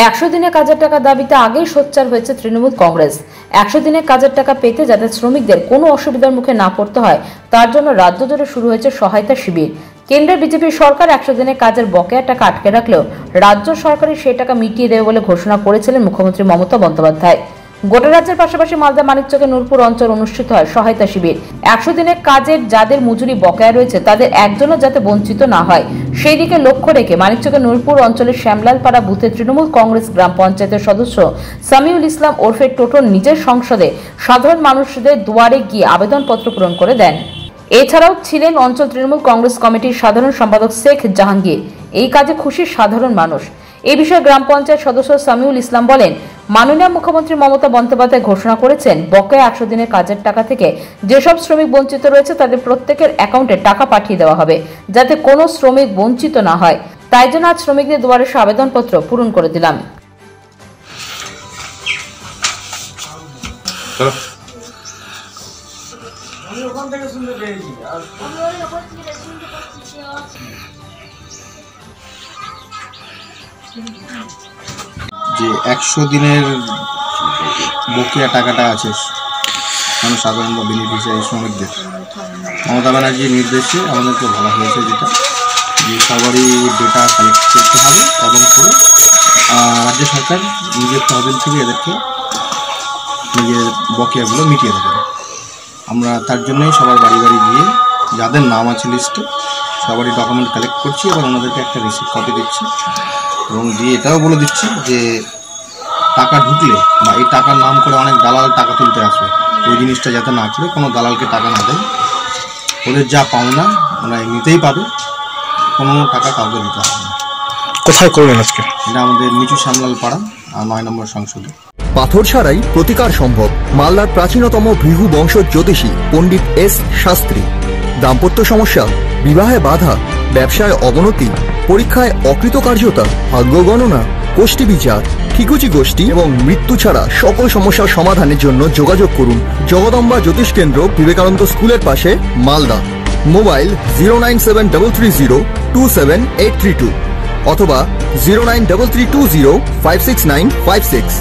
100 দিনে কাজের টাকা দাবিতে আগেই সোচ্চার হয়েছে তৃণমূল কংগ্রেস। 100 দিনে কাজের টাকা পেতে যাতে শ্রমিকদের কোনো অসুবিধার মুখে না পড়তে হয় তার জন্য রাজ্য জুড়ে শুরু হয়েছে সহায়তা শিবির। কেন্দ্রের বিজেপি সরকার 100 দিনে কাজের বকেয়া টাকা আটকে রাখলেও রাজ্য সরকারই সেই টাকা মিটিয়ে দেবে বলে ঘোষণা করেছিলেন মুখ্যমন্ত্রী মমতা বন্দ্যোপাধ্যায়। গোটা রাজ্যের পাশাপাশি মালদা মানিকচকের নূরপুর অঞ্চল অনুষ্ঠিত হয় সহায়তা শিবির। 100 দিনের কাজের যাদের মজুরি বকেয়া রয়েছে তাদের একজনও যাতে বঞ্চিত না হয় সেই দিকে লক্ষ্য রেখে মানিকচকের নূরপুর অঞ্চলের শ্যামলালপাড়া বুথে তৃণমূল কংগ্রেস গ্রাম পঞ্চায়েতের সদস্য সামিউল ইসলাম ওরফে টোটোর নিজের সংসদে সাধারণ মানুষদের দুয়ারে গিয়ে আবেদনপত্র পূরণ করে দেন। এছাড়াও ছিলেন অঞ্চল তৃণমূল কংগ্রেস কমিটির সাধারণ সম্পাদক শেখ জাহাঙ্গীর। এই কাজে খুশি সাধারণ মানুষ। এই বিষয়ে গ্রাম পঞ্চায়েত সদস্য সামিউল ইসলাম বলেন, মাননীয় মুখ্যমন্ত্রী মমতা বন্দ্যোপাধ্যায় ঘোষণা করেছেন বকেয়া 100 দিনের কাজের টাকা থেকে যেসব শ্রমিক বঞ্চিত রয়েছে তাদের প্রত্যেকের অ্যাকাউন্টে টাকা পাঠিয়ে দেওয়া হবে যাতে কোনো শ্রমিক বঞ্চিত না হয়। তাই জন্য আজ শ্রমিকদের দুয়ারে এসে আবেদনপত্র পূরণ করে দিলাম। যে 100 দিনের বকেয়া টাকাটা আছে মানে সাধারণ বা বেনিফিশিয়ারি শ্রমিকদের মমতা ব্যানার্জির নির্দেশে আমাদেরকে বলা হয়েছে যেটা যে সবারই ডেটা কালেক্ট করতে হবে এবং করে রাজ্য সরকার নিজের তহবিল থেকে এদেরকে নিজের বকেয়াগুলো মিটিয়ে দেবে। আমরা তার জন্যই সবার বাড়ি বাড়ি গিয়ে যাদের নাম আছে লিস্টে সবারই ডকুমেন্ট কালেক্ট করছি এবং ওনাদেরকে একটা রিসিপ্ট কপি দিচ্ছি এবং দিয়ে এটাও বলে দিচ্ছি যে টাকা ঢুকলে বা এই টাকার নাম করে অনেক দালাল টাকা তুলতে আসবে, ওই জিনিসটা যাতে না করে কোনো দালালকে টাকা না দেয়, ওদের যা পাওনা ওরা নিতেই পাবে, কোনো টাকা কাউকে দিতে হবে না। কোথায় করবেন আজকে? এটা আমাদের নিচু শ্যামলালপাড়া 9 নম্বর সংসদে। পাথর ছাড়াই প্রতিকার সম্ভব। মালদার প্রাচীনতম ভৃগু বংশ জ্যোতিষী পণ্ডিত এস শাস্ত্রী। দাম্পত্য সমস্যা, বিবাহে বাধা, ব্যবসায় অবনতি, পরীক্ষায় অকৃতকার্যতা, ভাগ্য গণনা, গোষ্ঠী বিচার, ঠিকুচি গোষ্ঠী এবং মৃত্যু ছাড়া সকল সমস্যার সমাধানের জন্য যোগাযোগ করুন জগদম্বা জ্যোতিষ কেন্দ্র, বিবেকানন্দ স্কুলের পাশে, মালদা। মোবাইল 09733027832 অথবা 09332056956।